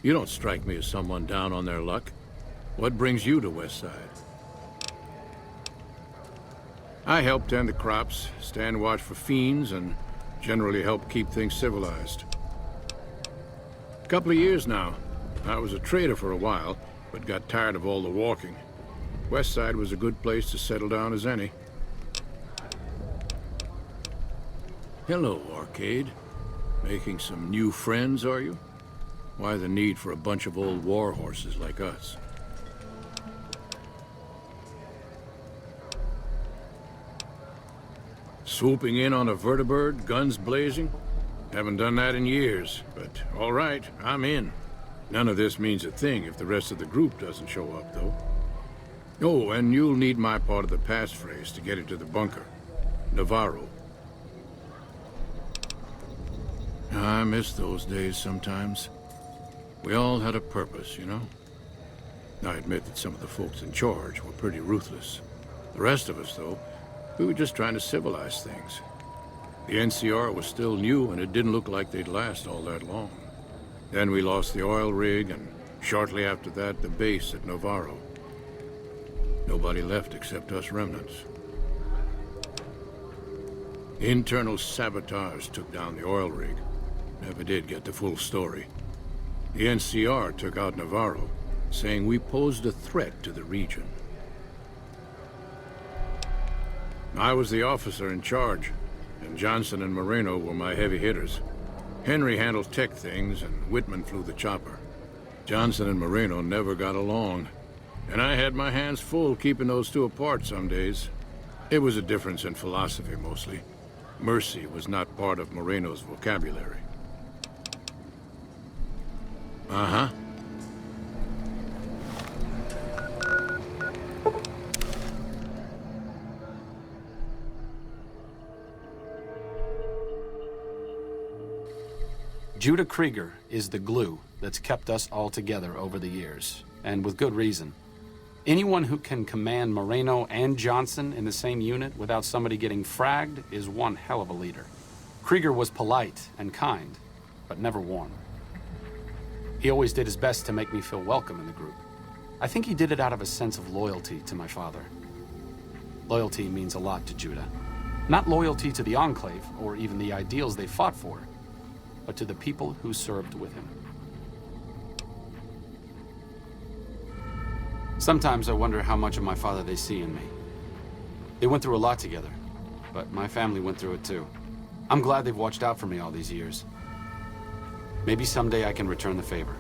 You don't strike me as someone down on their luck. What brings you to West Side? I help tend the crops, stand watch for fiends, and generally help keep things civilized. A couple of years now. I was a trader for a while, but got tired of all the walking. West Side was a good place to settle down as any. Hello, Arcade. Making some new friends, are you? Why the need for a bunch of old war horses like us? Swooping in on a vertibird, guns blazing? Haven't done that in years, but all right, I'm in. None of this means a thing if the rest of the group doesn't show up, though. Oh, and you'll need my part of the passphrase to get into the bunker. Navarro. I miss those days sometimes. We all had a purpose, you know? I admit that some of the folks in charge were pretty ruthless. The rest of us, though, we were just trying to civilize things. The NCR was still new, and it didn't look like they'd last all that long. Then we lost the oil rig, and shortly after that, the base at Navarro. Nobody left except us remnants. Internal sabotage took down the oil rig. Never did get the full story. The NCR took out Navarro, saying we posed a threat to the region. I was the officer in charge, and Johnson and Moreno were my heavy hitters. Henry handled tech things, and Whitman flew the chopper. Johnson and Moreno never got along, and I had my hands full keeping those two apart some days. It was a difference in philosophy, mostly. Mercy was not part of Moreno's vocabulary. Uh-huh. Judah Krieger is the glue that's kept us all together over the years, and with good reason. Anyone who can command Moreno and Johnson in the same unit without somebody getting fragged is one hell of a leader. Krieger was polite and kind, but never warm. He always did his best to make me feel welcome in the group. I think he did it out of a sense of loyalty to my father. Loyalty means a lot to Judah. Not loyalty to the Enclave, or even the ideals they fought for, but to the people who served with him. Sometimes I wonder how much of my father they see in me. They went through a lot together, but my family went through it too. I'm glad they've watched out for me all these years. Maybe someday I can return the favor.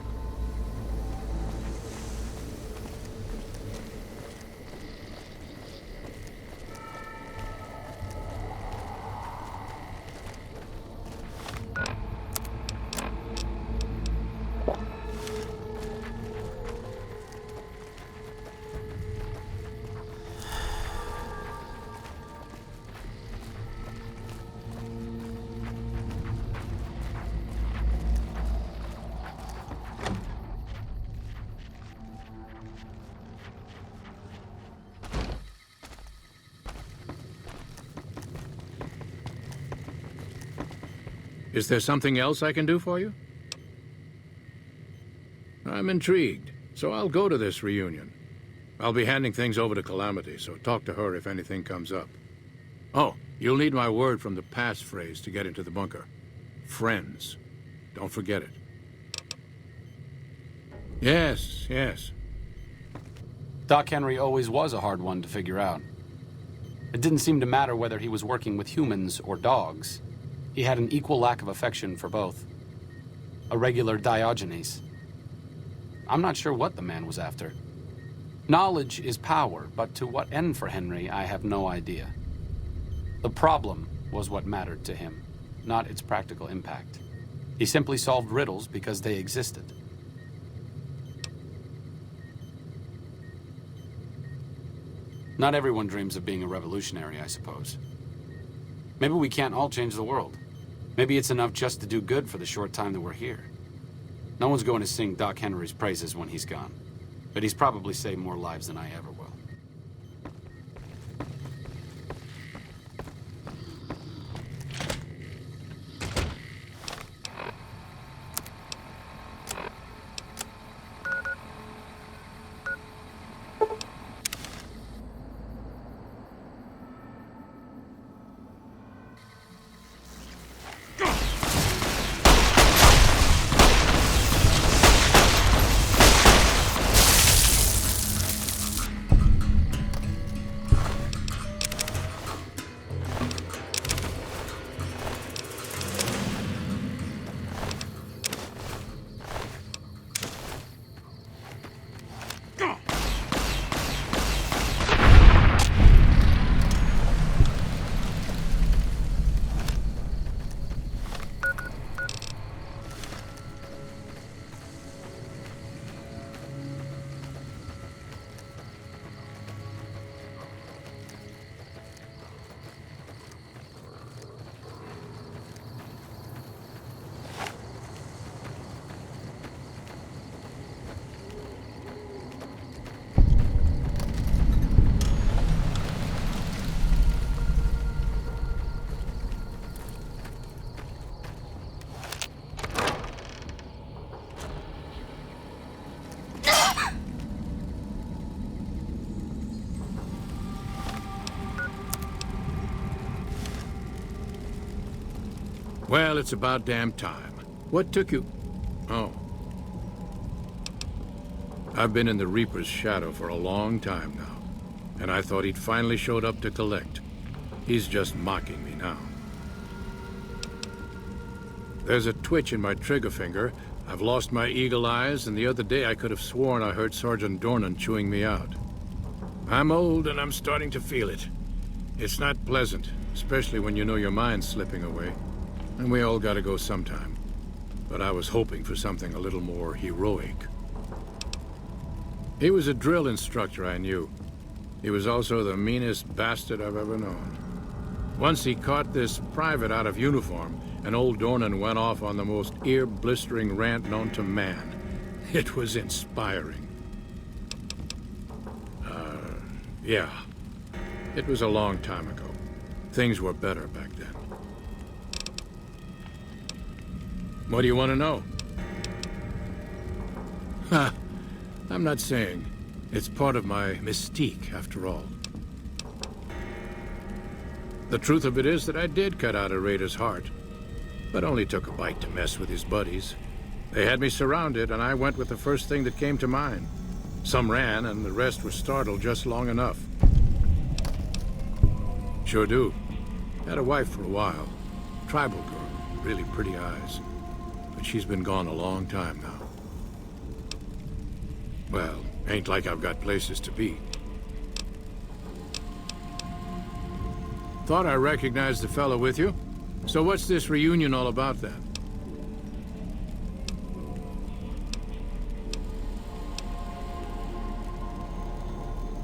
Is there something else I can do for you? I'm intrigued, so I'll go to this reunion. I'll be handing things over to Calamity, so talk to her if anything comes up. Oh, you'll need my word from the passphrase to get into the bunker. Friends. Don't forget it. Yes, yes. Doc Henry always was a hard one to figure out. It didn't seem to matter whether he was working with humans or dogs. He had an equal lack of affection for both. A regular Diogenes. I'm not sure what the man was after. Knowledge is power, but to what end for Henry, I have no idea. The problem was what mattered to him, not its practical impact. He simply solved riddles because they existed. Not everyone dreams of being a revolutionary, I suppose. Maybe we can't all change the world. Maybe it's enough just to do good for the short time that we're here. No one's going to sing Doc Henry's praises when he's gone, but he's probably saved more lives than I ever will. Well, it's about damn time. What took you... Oh. I've been in the Reaper's shadow for a long time now, and I thought he'd finally showed up to collect. He's just mocking me now. There's a twitch in my trigger finger. I've lost my eagle eyes, and the other day I could have sworn I heard Sergeant Dornan chewing me out. I'm old, and I'm starting to feel it. It's not pleasant, especially when you know your mind's slipping away. And we all gotta go sometime. But I was hoping for something a little more heroic. He was a drill instructor I knew. He was also the meanest bastard I've ever known. Once he caught this private out of uniform, and old Dornan went off on the most ear-blistering rant known to man. It was inspiring. Yeah. It was a long time ago. Things were better back then. What do you want to know? Ha! I'm not saying. It's part of my mystique, after all. The truth of it is that I did cut out a raider's heart, but only took a bite to mess with his buddies. They had me surrounded, and I went with the first thing that came to mind. Some ran, and the rest were startled just long enough. Sure do. Had a wife for a while. Tribal girl, really pretty eyes. But she's been gone a long time now. Well, ain't like I've got places to be. Thought I recognized the fellow with you. So what's this reunion all about then?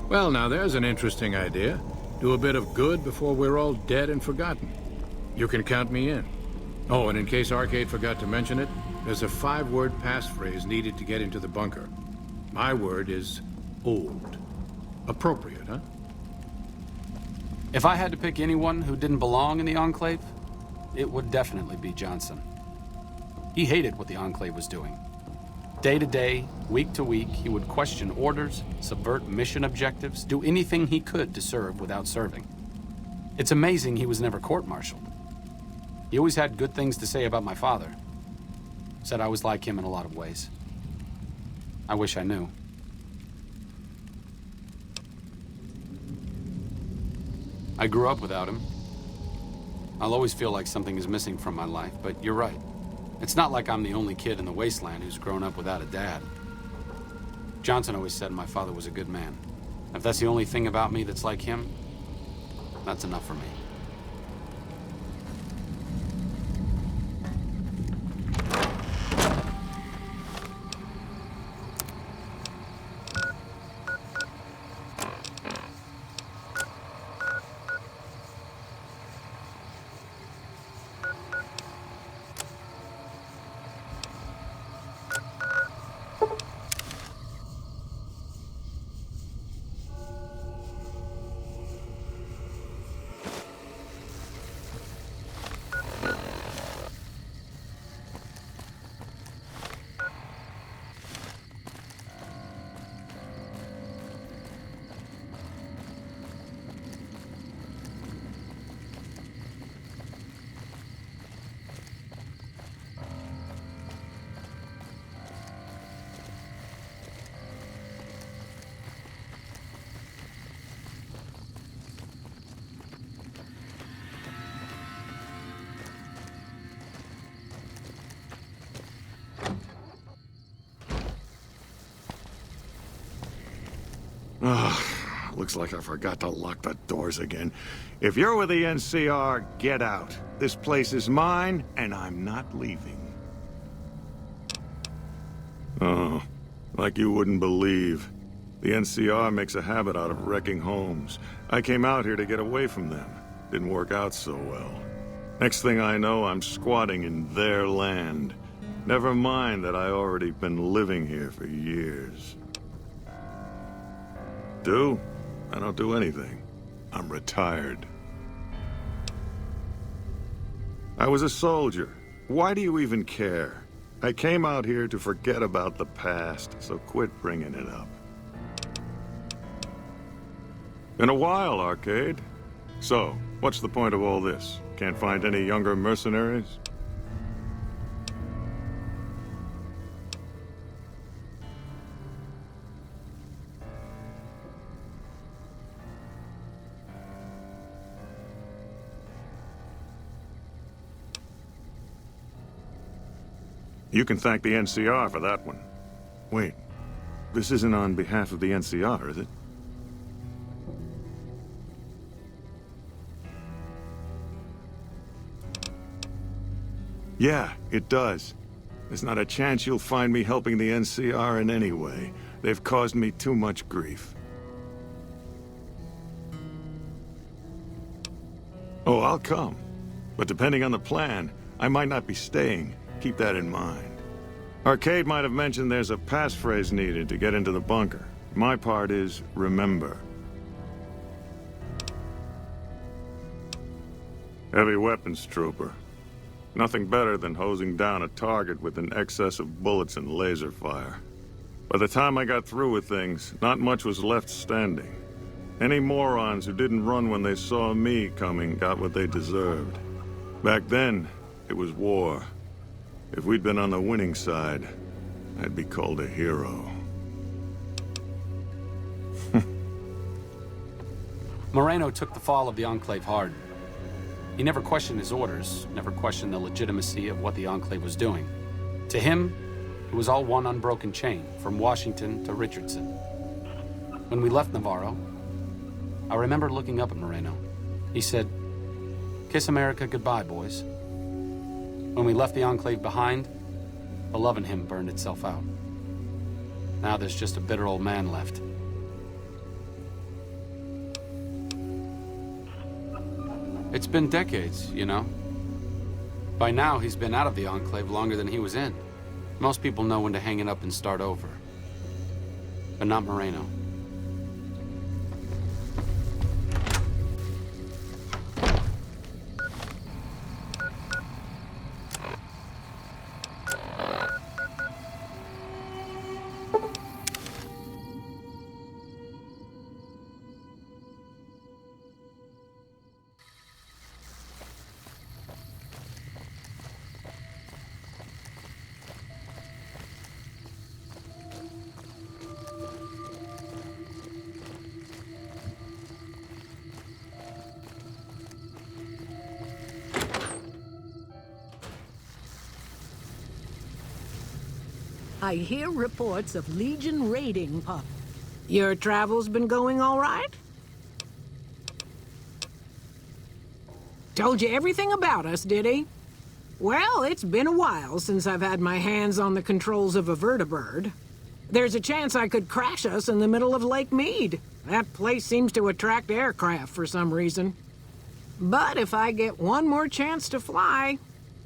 Well, now there's an interesting idea. Do a bit of good before we're all dead and forgotten. You can count me in. Oh, and in case Arcade forgot to mention it, there's a 5-word passphrase needed to get into the bunker. My word is Auld. Appropriate, huh? If I had to pick anyone who didn't belong in the Enclave, it would definitely be Johnson. He hated what the Enclave was doing. Day to day, week to week, he would question orders, subvert mission objectives, do anything he could to serve without serving. It's amazing he was never court-martialed. He always had good things to say about my father. Said I was like him in a lot of ways. I wish I knew. I grew up without him. I'll always feel like something is missing from my life, but you're right. It's not like I'm the only kid in the wasteland who's grown up without a dad. Johnson always said my father was a good man. If that's the only thing about me that's like him, that's enough for me. Looks like I forgot to lock the doors again. If you're with the NCR, get out. This place is mine, and I'm not leaving. Oh, like you wouldn't believe. The NCR makes a habit out of wrecking homes. I came out here to get away from them. Didn't work out so well. Next thing I know, I'm squatting in their land. Never mind that I already been living here for years. I don't do anything. I'm retired. I was a soldier. Why do you even care? I came out here to forget about the past, so quit bringing it up. Been a while, Arcade. So, what's the point of all this? Can't find any younger mercenaries? You can thank the NCR for that one. Wait, this isn't on behalf of the NCR, is it? Yeah, it does. There's not a chance you'll find me helping the NCR in any way. They've caused me too much grief. Oh, I'll come. But depending on the plan, I might not be staying. Keep that in mind. Arcade might have mentioned there's a passphrase needed to get into the bunker. My part is remember. Heavy weapons trooper. Nothing better than hosing down a target with an excess of bullets and laser fire. By the time I got through with things, not much was left standing. Any morons who didn't run when they saw me coming got what they deserved. Back then, it was war. If we'd been on the winning side, I'd be called a hero. Moreno took the fall of the Enclave hard. He never questioned his orders, never questioned the legitimacy of what the Enclave was doing. To him, it was all one unbroken chain, from Washington to Richardson. When we left Navarro, I remember looking up at Moreno. He said, "Kiss America goodbye, boys." When we left the Enclave behind, the love in him burned itself out. Now there's just a bitter old man left. It's been decades, you know. By now, he's been out of the Enclave longer than he was in. Most people know when to hang it up and start over. But not Moreno. I hear reports of Legion raiding, Pup. Your travels been going all right? Told you everything about us, did he? Well, it's been a while since I've had my hands on the controls of a vertibird. There's a chance I could crash us in the middle of Lake Mead. That place seems to attract aircraft for some reason. But if I get one more chance to fly,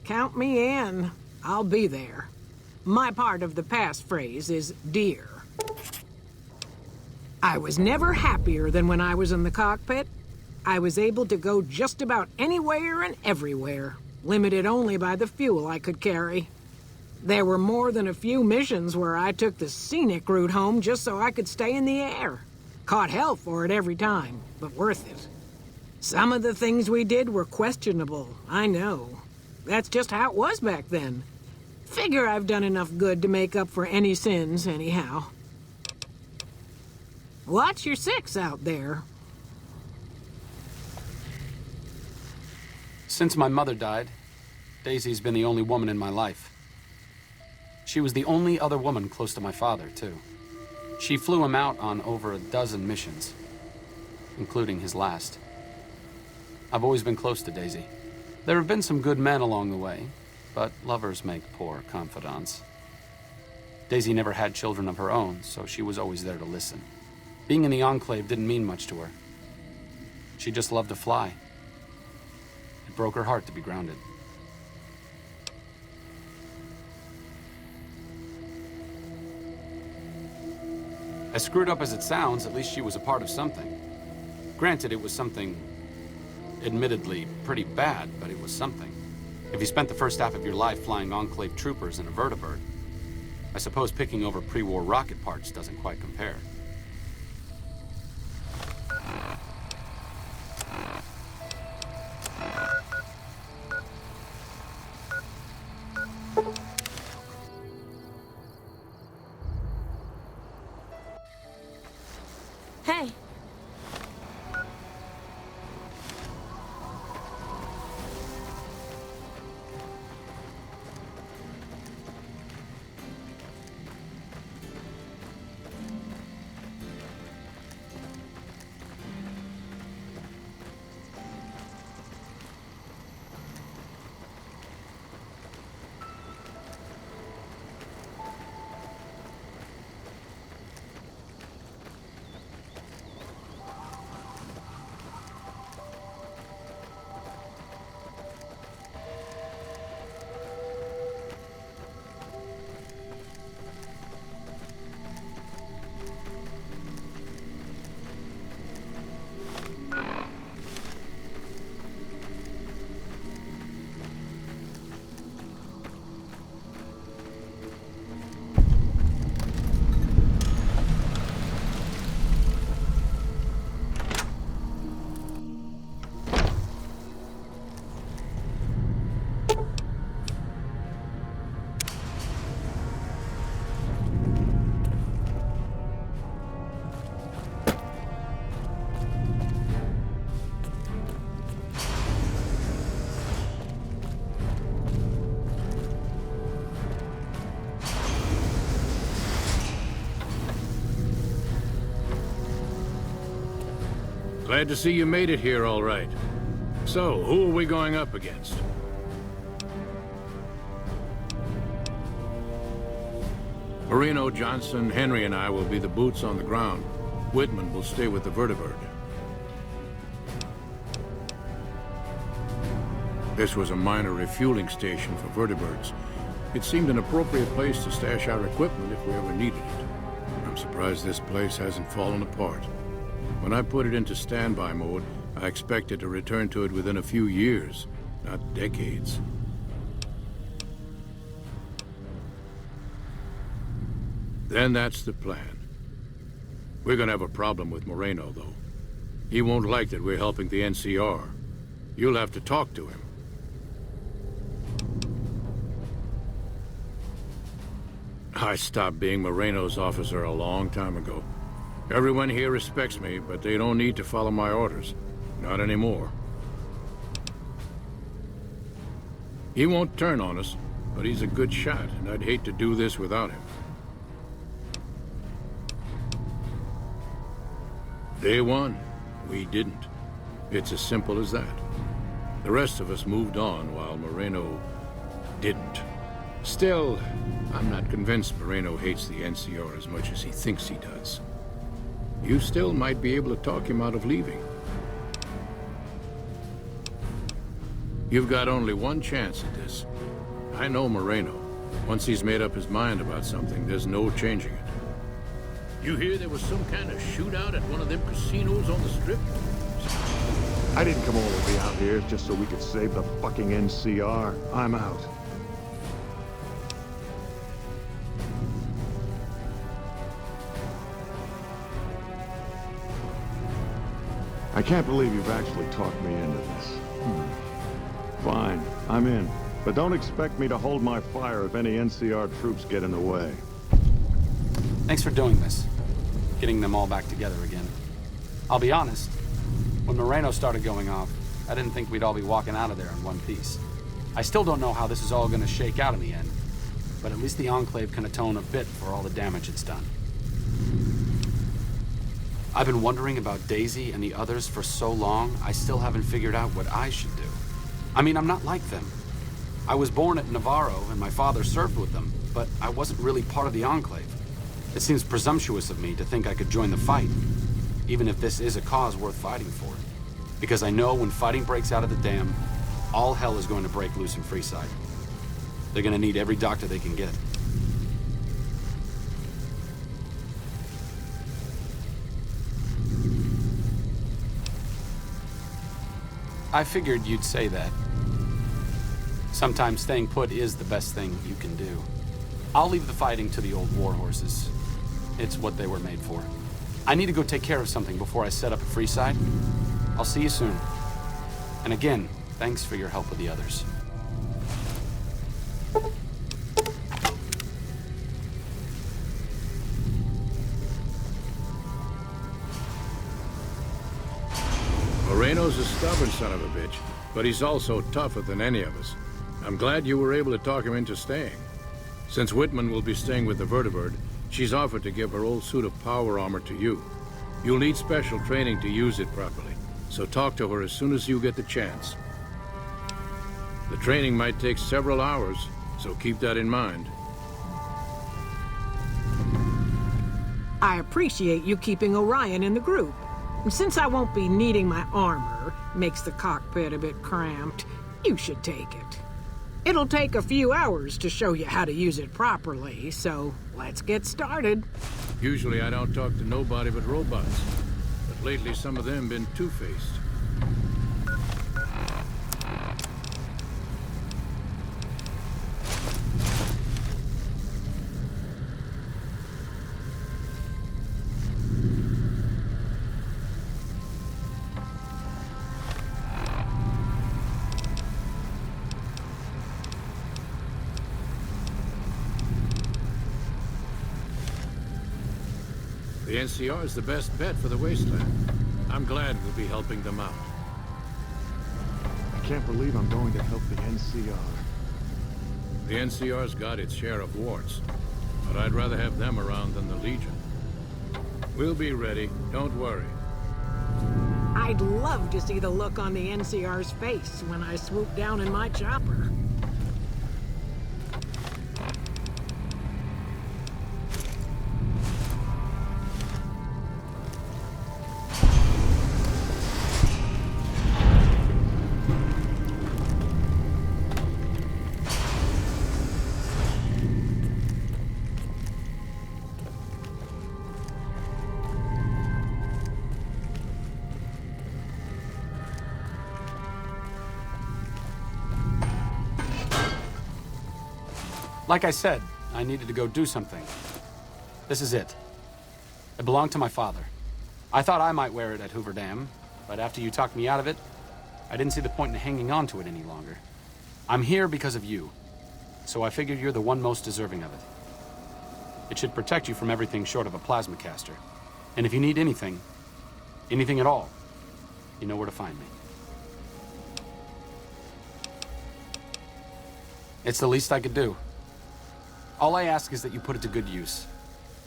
count me in. I'll be there. My part of the passphrase is dear. I was never happier than when I was in the cockpit. I was able to go just about anywhere and everywhere, limited only by the fuel I could carry. There were more than a few missions where I took the scenic route home just so I could stay in the air. Caught hell for it every time, but worth it. Some of the things we did were questionable, I know. That's just how it was back then. Figure I've done enough good to make up for any sins, anyhow. Watch your six out there. Since my mother died, Daisy's been the only woman in my life. She was the only other woman close to my father, too. She flew him out on over a dozen missions, including his last. I've always been close to Daisy. There have been some good men along the way, but lovers make poor confidants. Daisy never had children of her own, so she was always there to listen. Being in the Enclave didn't mean much to her. She just loved to fly. It broke her heart to be grounded. As screwed up as it sounds, at least she was a part of something. Granted, it was something admittedly pretty bad, but it was something. If you spent the first half of your life flying Enclave troopers in a vertibird, I suppose picking over pre-war rocket parts doesn't quite compare. Hey. Glad to see you made it here all right. So, who are we going up against? Moreno, Johnson, Henry, and I will be the boots on the ground. Whitman will stay with the vertibird. This was a minor refueling station for vertibirds. It seemed an appropriate place to stash our equipment if we ever needed it. I'm surprised this place hasn't fallen apart. When I put it into standby mode, I expected to return to it within a few years, not decades. Then that's the plan. We're gonna have a problem with Moreno, though. He won't like that we're helping the NCR. You'll have to talk to him. I stopped being Moreno's officer a long time ago. Everyone here respects me, but they don't need to follow my orders. Not anymore. He won't turn on us, but he's a good shot, and I'd hate to do this without him. Day one, we didn't. It's as simple as that. The rest of us moved on while Moreno didn't. Still, I'm not convinced Moreno hates the NCR as much as he thinks he does. You still might be able to talk him out of leaving. You've got only one chance at this. I know Moreno. Once he's made up his mind about something, there's no changing it. You hear there was some kind of shootout at one of them casinos on the Strip? I didn't come all the way out here just so we could save the fucking NCR. I'm out. I can't believe you've actually talked me into this. Fine, I'm in. But don't expect me to hold my fire if any NCR troops get in the way. Thanks for doing this. Getting them all back together again. I'll be honest, when Moreno started going off, I didn't think we'd all be walking out of there in one piece. I still don't know how this is all gonna shake out in the end, but at least the Enclave can atone a bit for all the damage it's done. I've been wondering about Daisy and the others for so long, I still haven't figured out what I should do. I mean, I'm not like them. I was born at Navarro and my father served with them, but I wasn't really part of the Enclave. It seems presumptuous of me to think I could join the fight, even if this is a cause worth fighting for. Because I know when fighting breaks out of the dam, all hell is going to break loose in Freeside. They're gonna need every doctor they can get. I figured you'd say that. Sometimes staying put is the best thing you can do. I'll leave the fighting to the old war horses. It's what they were made for. I need to go take care of something before I set up at Freeside. I'll see you soon. And again, thanks for your help with the others. Moreno's a stubborn son of a bitch, but he's also tougher than any of us. I'm glad you were able to talk him into staying. Since Whitman will be staying with the vertibird, she's offered to give her old suit of power armor to you. You'll need special training to use it properly, so talk to her as soon as you get the chance. The training might take several hours, so keep that in mind. I appreciate you keeping Orion in the group. Since I won't be needing my armor, makes the cockpit a bit cramped, you should take it. It'll take a few hours to show you how to use it properly, so let's get started. Usually I don't talk to nobody but robots, but lately some of them been two-faced. The NCR is the best bet for the wasteland. I'm glad we'll be helping them out. I can't believe I'm going to help the NCR. The NCR's got its share of warts, but I'd rather have them around than the Legion. We'll be ready, don't worry. I'd love to see the look on the NCR's face when I swoop down in my chopper. Like I said, I needed to go do something. This is it. It belonged to my father. I thought I might wear it at Hoover Dam, but after you talked me out of it, I didn't see the point in hanging on to it any longer. I'm here because of you, so I figured you're the one most deserving of it. It should protect you from everything short of a plasma caster. And if you need anything at all, you know where to find me. It's the least I could do. All I ask is that you put it to good use.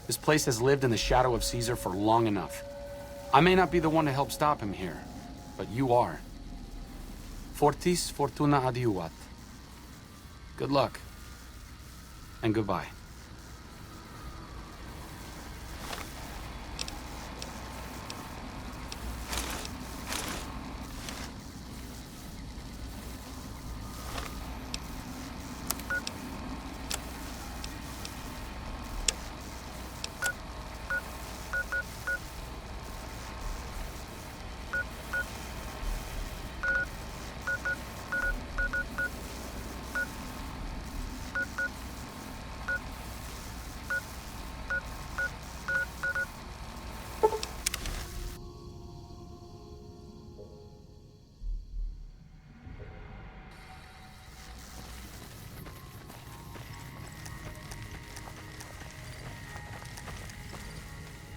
This place has lived in the shadow of Caesar for long enough. I may not be the one to help stop him here, but you are. Fortis fortuna adiuvat. Good luck. And goodbye.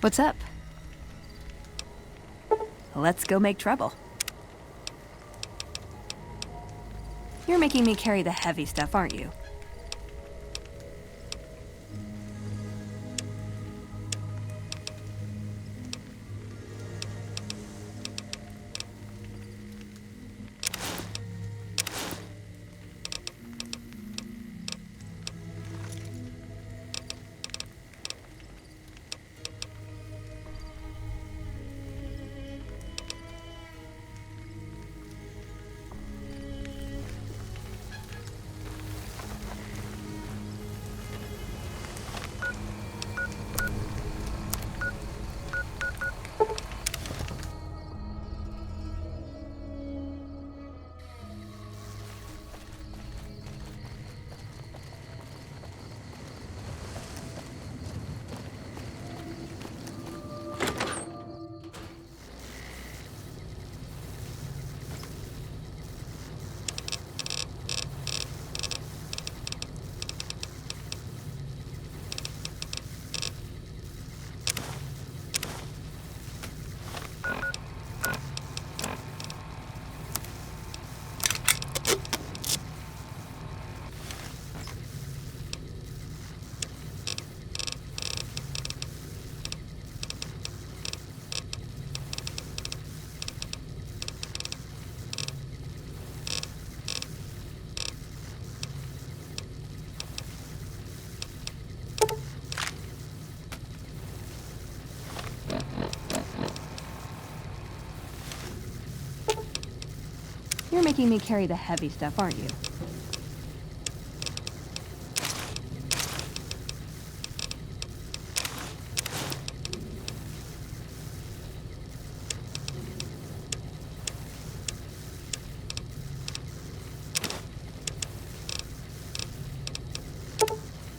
What's up? Let's go make trouble. You're making me carry the heavy stuff, aren't you? You're making me carry the heavy stuff, aren't you?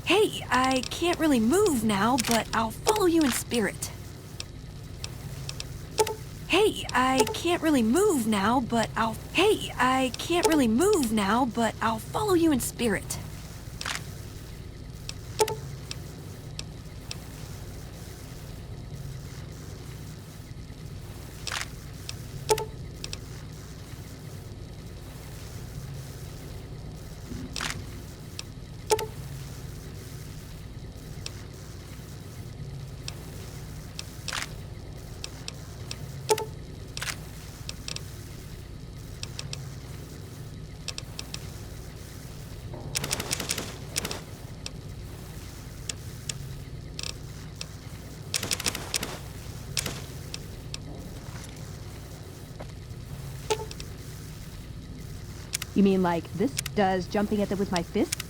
Hey, I can't really move now, but I'll follow you in spirit. Hey, I can't really move now, but I'll follow you in spirit. You mean like this? Does jumping at them with my fists?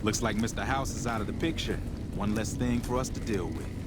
Looks like Mr. House is out of the picture. One less thing for us to deal with.